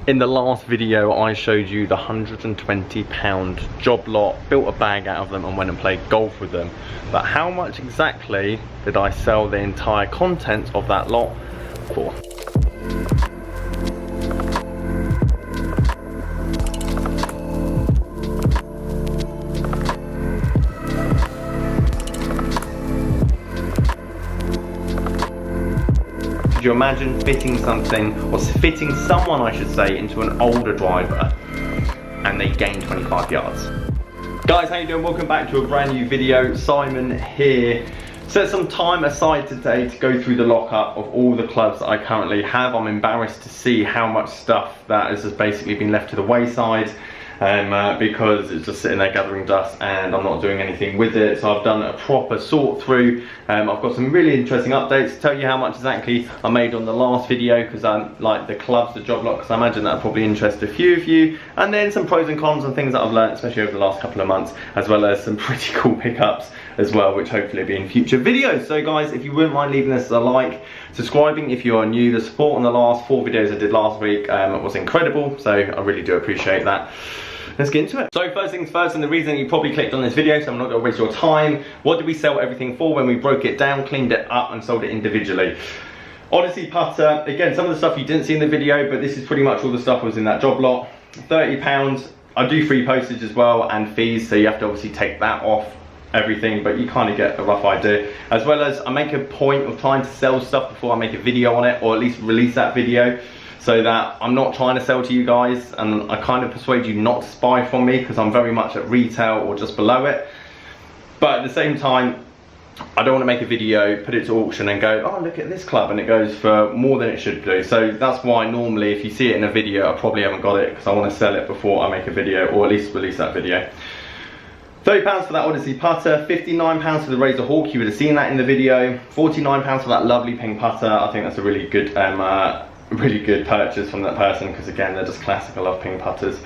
In the last video, I showed you the £120 job lot, built a bag out of them and went and played golf with them. But how much exactly did I sell the entire contents of that lot for? Could you imagine fitting something, or fitting someone I should say, into an older driver and they gain 25 yards? Guys, how you doing? Welcome back to a brand new video. Simon here. Set some time aside today to go through the lockup of all the clubs that I currently have. I'm embarrassed to see how much stuff that has just basically been left to the wayside. Because it's just sitting there gathering dust and I'm not doing anything with it. So I've done a proper sort through. I've got some really interesting updates to tell you how much exactly I made on the last video, because I'm like the clubs, the job lot, because I imagine that'll probably interest a few of you, and then some pros and cons and things that I've learned, especially over the last couple of months, as well as some pretty cool pickups as well, which hopefully will be in future videos. So guys, if you wouldn't mind leaving this a like, subscribing if you are new. The support on the last 4 videos I did last week was incredible, so I really do appreciate that. Let's get into it. So first things first, and the reason you probably clicked on this video, so I'm not going to waste your time, what did we sell everything for when we broke it down, cleaned it up and sold it individually? Odyssey putter, again, some of the stuff you didn't see in the video, but this is pretty much all the stuff was in that job lot. £30. I do free postage as well and fees, so you have to obviously take that off everything, but you kind of get a rough idea. As well as I make a point of trying to sell stuff before I make a video on it, or at least release that video, so that I'm not trying to sell to you guys, and I kind of persuade you not to buy from me because I'm very much at retail or just below it. But at the same time, I don't want to make a video, put it to auction and go, oh look at this club, and it goes for more than it should do. So that's why normally if you see it in a video, I probably haven't got it because I want to sell it before I make a video, or at least release that video. £30 for that Odyssey putter, £59 for the Razor Hawk, you would have seen that in the video, £49 for that lovely ping putter. I think that's a really good purchase from that person, because again, they're just classic. I love ping putters.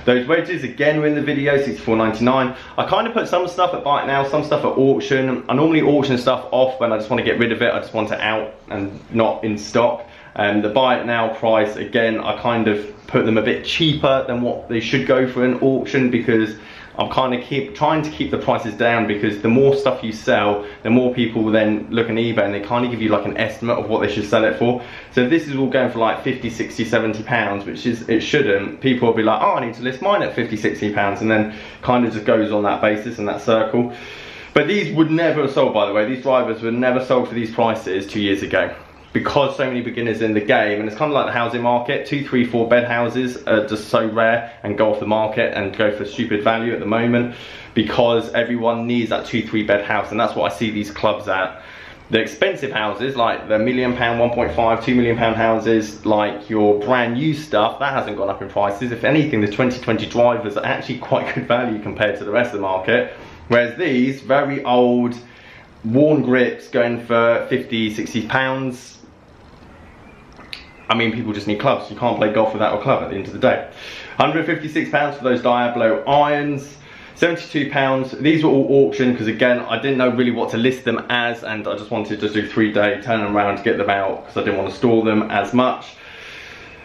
Those wedges again were in the video, $64.99. I kind of put some stuff at Buy It Now, some stuff at auction. I normally auction stuff off when I just want to get rid of it, I just want it out and not in stock. The Buy It Now price, again, I kind of put them a bit cheaper than what they should go for an auction, because I'm kind of trying to keep the prices down, because the more stuff you sell, the more people will then look on eBay and they kind of give you like an estimate of what they should sell it for. So if this is all going for like 50, 60, 70 pounds, which is, it shouldn't, people will be like, oh, I need to list mine at 50, 60 pounds, and then kind of just goes on that basis and that circle. But these would never have sold, by the way, these drivers were never sold for these prices 2 years ago, because so many beginners in the game, and it's kind of like the housing market. 2, 3, 4 bed houses are just so rare and go off the market and go for stupid value at the moment, because everyone needs that 2, 3 bed house, and that's what I see these clubs at. The expensive houses, like the £1 million, 1.5, £2 million houses, like your brand new stuff, that hasn't gone up in prices. If anything, the 2020 drivers are actually quite good value compared to the rest of the market, whereas these very old worn grips going for 50, 60 pounds. I mean, people just need clubs. You can't play golf without a club at the end of the day. £156 for those Diablo irons. £72. These were all auction, because again, I didn't know really what to list them as, and I just wanted to do 3-day turn them around to get them out, because I didn't want to store them as much.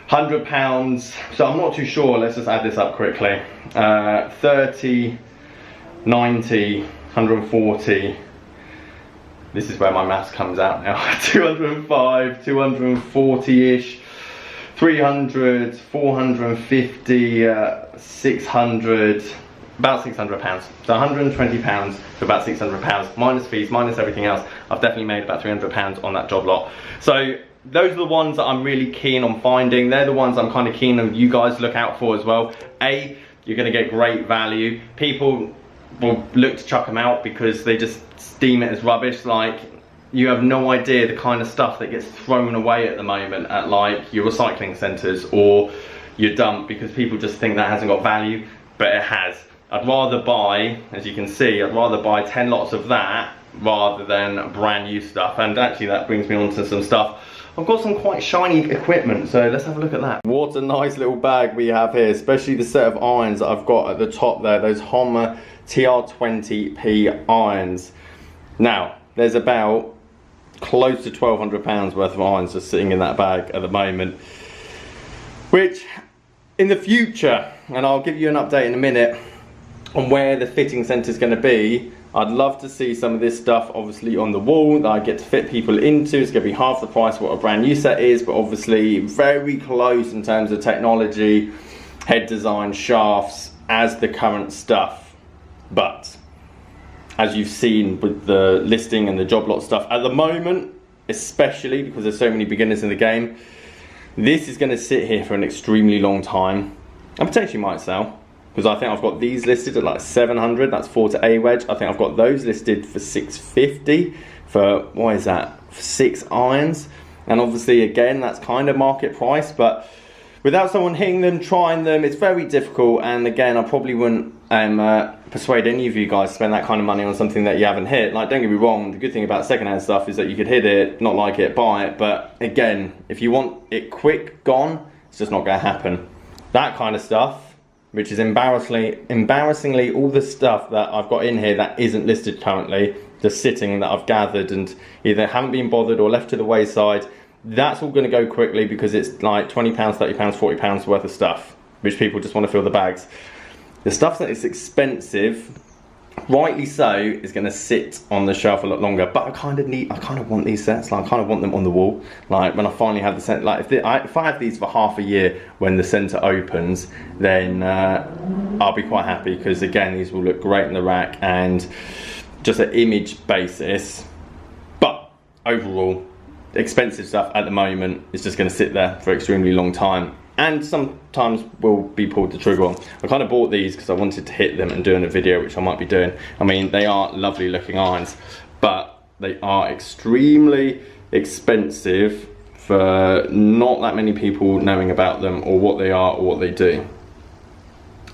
£100. So I'm not too sure. Let's just add this up quickly. 30, 90, 140. This is where my maths comes out now. 205, 240-ish, 300, 450, 600, about £600. So £120 for about £600, minus fees, minus everything else. I've definitely made about £300 on that job lot. So those are the ones that I'm really keen on finding. They're the ones I'm kind of keen on you guys to look out for as well. A, you're going to get great value. People will look to chuck them out because they just deem it as rubbish. Like, you have no idea the kind of stuff that gets thrown away at the moment at like your recycling centres or your dump, because people just think that hasn't got value, but it has. I'd rather buy, as you can see, I'd rather buy 10 lots of that rather than brand new stuff. And actually that brings me on to some stuff. I've got some quite shiny equipment, so let's have a look at that. What a nice little bag we have here, especially the set of irons that I've got at the top there, those Homer TR20P irons. Now, there's about close to £1,200 worth of irons just sitting in that bag at the moment, which In the future, and I'll give you an update in a minute on where the fitting centre is going to be, I'd love to see some of this stuff obviously on the wall that I get to fit people into. It's going to be half the price of what a brand new set is, but obviously very close in terms of technology, head design, shafts, as the current stuff. But as you've seen with the listing and the job lot stuff at the moment, especially because there's so many beginners in the game, this is going to sit here for an extremely long time and potentially might sell, because I think I've got these listed at like 700. That's 4 to A wedge. I think I've got those listed for 650 for, what is that, 6 irons. And obviously again, that's kind of market price, but without someone hitting them, trying them, it's very difficult. And again, I probably wouldn't persuade any of you guys to spend that kind of money on something that you haven't hit. Like, don't get me wrong, the good thing about secondhand stuff is that you could hit it, not like it, buy it. But again, if you want it quick, gone, it's just not going to happen. That kind of stuff, which is embarrassingly all the stuff that I've got in here that isn't listed currently, just sitting that I've gathered and either haven't been bothered or left to the wayside, that's all going to go quickly because it's like £20, £30, £40 worth of stuff, which people just want to fill the bags. The stuff that is expensive, rightly so, is going to sit on the shelf a lot longer. But I kind of want these sets. Like, I kind of want them on the wall. Like, when I finally have the set, like if I have these for half a year when the centre opens, then I'll be quite happy, because again, these will look great in the rack and just an image basis. But overall, expensive stuff at the moment is just going to sit there for an extremely long time, and sometimes will be pulled the trigger on. I kind of bought these because I wanted to hit them and doing a video, which I might be doing. I mean, they are lovely looking irons, but they are extremely expensive for not that many people knowing about them or what they are or what they do.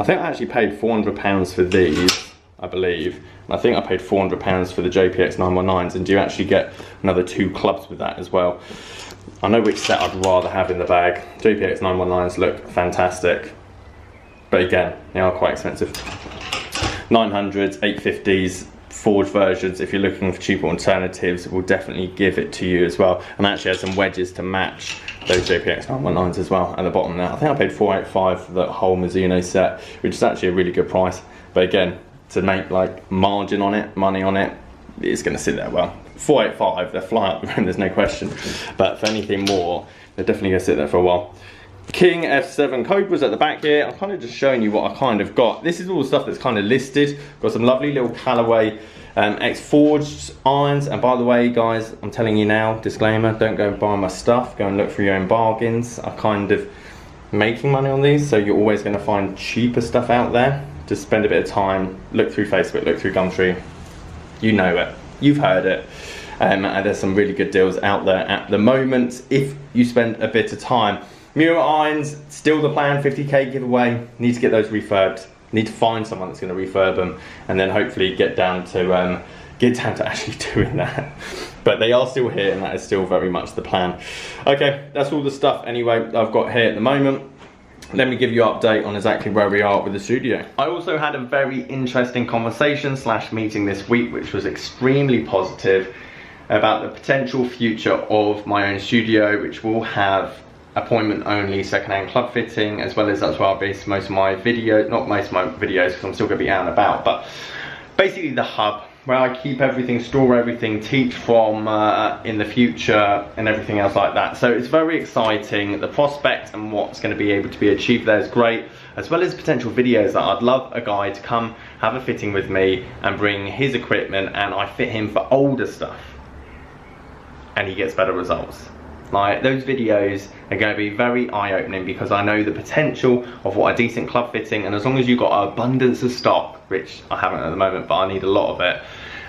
I think I actually paid £400 for these, I believe. And I think I paid £400 for the JPX 919s, and you actually get another 2 clubs with that as well. I know which set I'd rather have in the bag. JPX 919s look fantastic, but again, they are quite expensive. 900s, 850s, forged versions, if you're looking for cheaper alternatives, will definitely give it to you as well. And I actually had some wedges to match those JPX 919s as well at the bottom there. I think I paid £485 for the whole Mizuno set, which is actually a really good price. But again, to make like margin on it, money on it, it's going to sit there well. 485, they're flying up the room, there's no question. But for anything more, they're definitely going to sit there for a while. King F7 Cobras at the back here. I'm kind of just showing you what I kind of got. This is all the stuff that's kind of listed. Got some lovely little Callaway X-Forged irons. And by the way, guys, I'm telling you now, disclaimer, don't go and buy my stuff. Go and look for your own bargains. I'm kind of making money on these, so you're always going to find cheaper stuff out there. Just spend a bit of time, look through Facebook, look through Gumtree. You know it, you've heard it. And there's some really good deals out there at the moment if you spend a bit of time. Mura irons, still the plan, 50k giveaway. Need to get those refurbed. Need to find someone that's going to refurb them, and then hopefully get down to actually doing that. But they are still here, and that is still very much the plan. Okay, that's all the stuff anyway I've got here at the moment. Let me give you an update on exactly where we are with the studio. I also had a very interesting conversation / meeting this week, which was extremely positive, about the potential future of my own studio, which will have appointment only secondhand club fitting, as well as that's where I base most of my videos, not most of my videos because I'm still going to be out and about, but basically the hub where I keep everything, store everything, teach from in the future and everything else like that. So it's very exciting. The prospect and what's going to be able to be achieved there is great, as well as potential videos that I'd love a guy to come have a fitting with me and bring his equipment, and I fit him for older stuff and he gets better results. Like, those videos are going to be very eye-opening, because I know the potential of what a decent club fitting, and as long as you've got an abundance of stock, which I haven't at the moment, but I need a lot of it,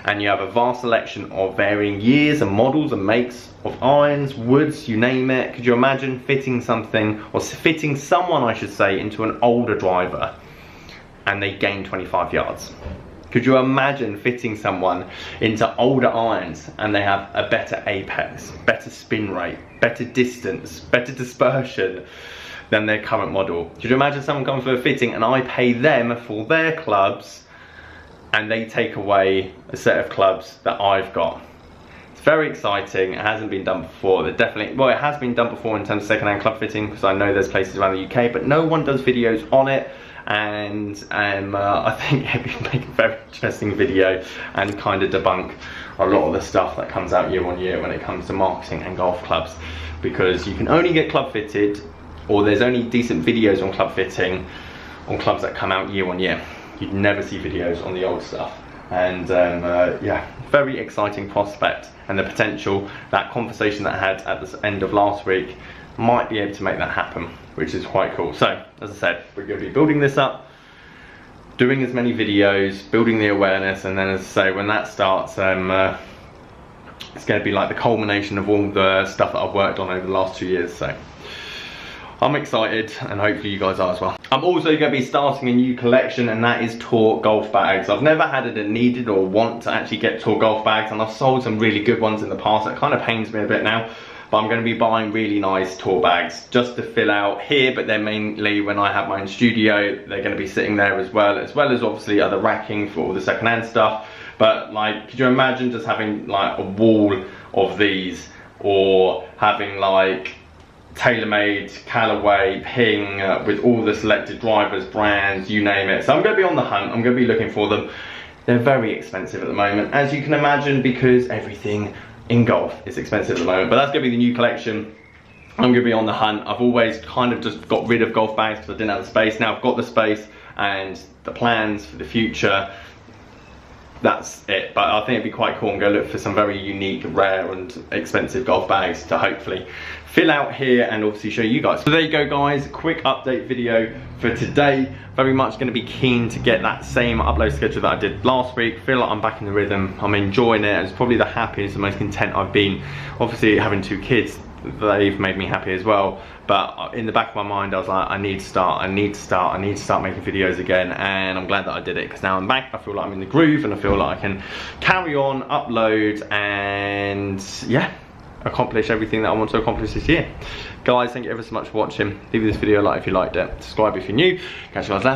and you have a vast selection of varying years and models and makes of irons, woods, you name it, could you imagine fitting something, or fitting someone I should say, into an older driver and they gain 25 yards? Could you imagine fitting someone into older irons and they have a better apex, better spin rate, better distance, better dispersion than their current model? Could you imagine someone comes for a fitting and I pay them for their clubs and they take away a set of clubs that I've got? It's It's very exciting. It hasn't been done before. They're definitely, well, it has been done before in terms of second-hand club fitting, because I know there's places around the UK, but no one does videos on it. And I think it'd be make a very interesting video and kind of debunk a lot of the stuff that comes out year on year when it comes to marketing and golf clubs, because you can only get club fitted, or there's only decent videos on club fitting on clubs that come out year on year. You'd never see videos on the old stuff. And yeah, very exciting prospect, and the potential, that conversation that I had at the end of last week might be able to make that happen, which is quite cool. So as I said, we're going to be building this up, doing as many videos, building the awareness, and then as I say, when that starts, it's going to be like the culmination of all the stuff that I've worked on over the last 2 years. So I'm excited, and hopefully you guys are as well. I'm also going to be starting a new collection, and that is tour golf bags. I've never had it needed or want to actually get tour golf bags, and I've sold some really good ones in the past. It kind of pains me a bit now, but I'm going to be buying really nice tour bags just to fill out here, but then mainly when I have my own studio, they're going to be sitting there as well as obviously other racking for all the second-hand stuff. But like, could you imagine just having like a wall of these, or having like TaylorMade, Callaway, Ping, with all the selected drivers, brands, you name it. So I'm going to be on the hunt. I'm going to be looking for them. They're very expensive at the moment, as you can imagine, because everything in golf is expensive at the moment. But that's going to be the new collection. I'm going to be on the hunt. I've always kind of just got rid of golf bags because I didn't have the space. Now I've got the space and the plans for the future. That's it. But I think it'd be quite cool and go look for some very unique, rare and expensive golf bags to hopefully fill out here and obviously show you guys. So there you go guys, quick update video for today. Very much going to be keen to get that same upload schedule that I did last week. Feel like I'm back in the rhythm. I'm enjoying it. It's probably the happiest and most content I've been. Obviously having 2 kids, they've made me happy as well. But in the back of my mind I was like, I need to start making videos again, and I'm glad that I did it, because now I'm back. I feel like I'm in the groove, and I feel like I can carry on, upload, and yeah, accomplish everything that I want to accomplish this year. Guys, thank you ever so much for watching. Leave this video a like if you liked it. Subscribe if you're new. Catch you guys later.